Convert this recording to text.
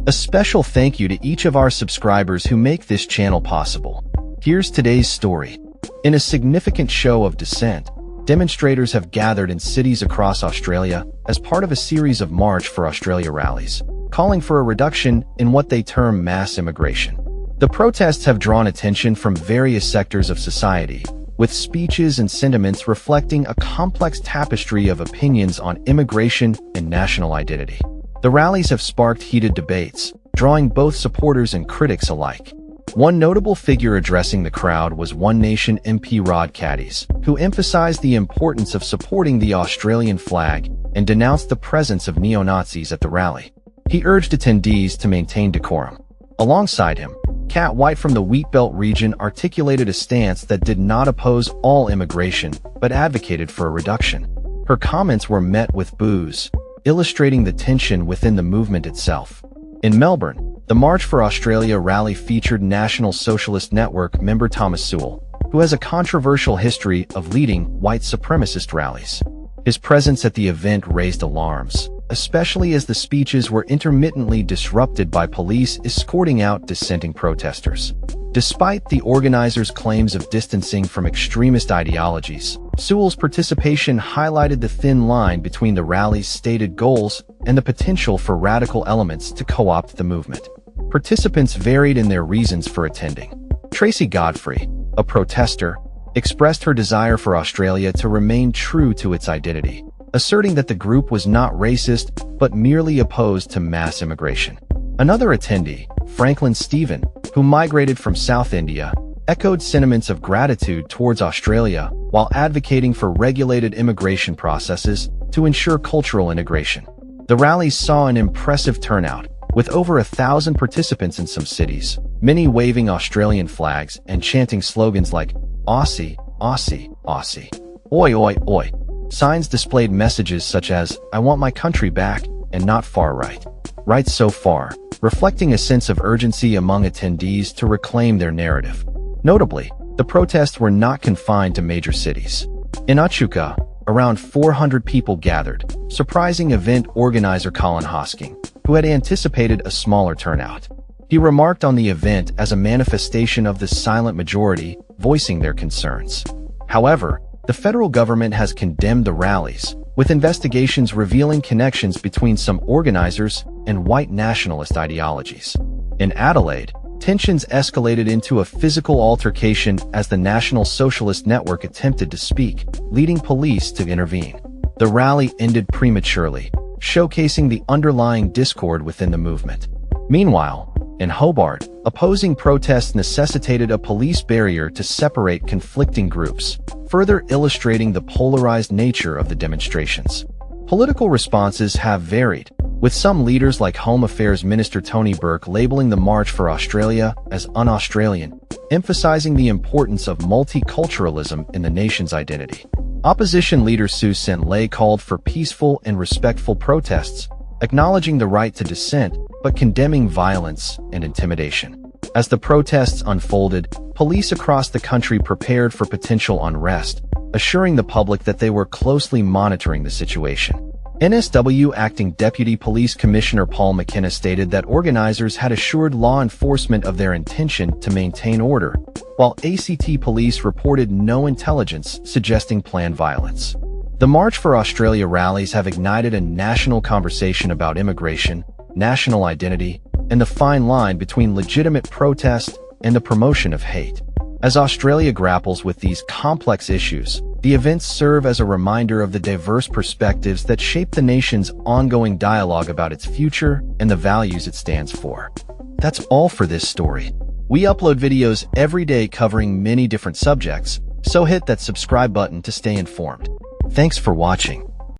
A special thank you to each of our subscribers who make this channel possible. Here's today's story. In a significant show of dissent, demonstrators have gathered in cities across Australia as part of a series of March for Australia rallies, calling for a reduction in what they term mass immigration. The protests have drawn attention from various sectors of society, with speeches and sentiments reflecting a complex tapestry of opinions on immigration and national identity. The rallies have sparked heated debates, drawing both supporters and critics alike. One notable figure addressing the crowd was One Nation MP Rod Caddies, who emphasized the importance of supporting the Australian flag and denounced the presence of neo-Nazis at the rally. He urged attendees to maintain decorum. Alongside him, Kat White from the Wheatbelt region articulated a stance that did not oppose all immigration, but advocated for a reduction. Her comments were met with boos, illustrating the tension within the movement itself. In Melbourne, the March for Australia rally featured National Socialist Network member Thomas Sewell, who has a controversial history of leading white supremacist rallies. His presence at the event raised alarms, especially as the speeches were intermittently disrupted by police escorting out dissenting protesters. Despite the organizers' claims of distancing from extremist ideologies, Sewell's participation highlighted the thin line between the rally's stated goals and the potential for radical elements to co-opt the movement. Participants varied in their reasons for attending. Tracy Godfrey, a protester, expressed her desire for Australia to remain true to its identity, asserting that the group was not racist but merely opposed to mass immigration. Another attendee, Franklin Stephen, who migrated from South India, echoed sentiments of gratitude towards Australia while advocating for regulated immigration processes to ensure cultural integration. The rallies saw an impressive turnout, with over 1,000 participants in some cities, many waving Australian flags and chanting slogans like Aussie, Aussie, Aussie, Oi, Oi, Oi. Signs displayed messages such as, I want my country back, and not far right. Right so far, reflecting a sense of urgency among attendees to reclaim their narrative. Notably, the protests were not confined to major cities. In Echuca, around 400 people gathered, surprising event organizer Colin Hosking, who had anticipated a smaller turnout. He remarked on the event as a manifestation of the silent majority voicing their concerns. However, the federal government has condemned the rallies, with investigations revealing connections between some organizers and white nationalist ideologies. In Adelaide, tensions escalated into a physical altercation as the National Socialist Network attempted to speak, leading police to intervene. The rally ended prematurely, showcasing the underlying discord within the movement. Meanwhile, in Hobart, opposing protests necessitated a police barrier to separate conflicting groups, further illustrating the polarized nature of the demonstrations. Political responses have varied, with some leaders like Home Affairs Minister Tony Burke labeling the March for Australia as un-Australian, emphasizing the importance of multiculturalism in the nation's identity. Opposition leader Sue Ley called for peaceful and respectful protests, acknowledging the right to dissent but condemning violence and intimidation. As the protests unfolded, police across the country prepared for potential unrest, assuring the public that they were closely monitoring the situation. NSW Acting Deputy Police Commissioner Paul McKenna stated that organizers had assured law enforcement of their intention to maintain order, while ACT Police reported no intelligence suggesting planned violence. The March for Australia rallies have ignited a national conversation about immigration, national identity, and the fine line between legitimate protest and the promotion of hate. As Australia grapples with these complex issues, the events serve as a reminder of the diverse perspectives that shape the nation's ongoing dialogue about its future and the values it stands for. That's all for this story. We upload videos every day covering many different subjects, so hit that subscribe button to stay informed. Thanks for watching.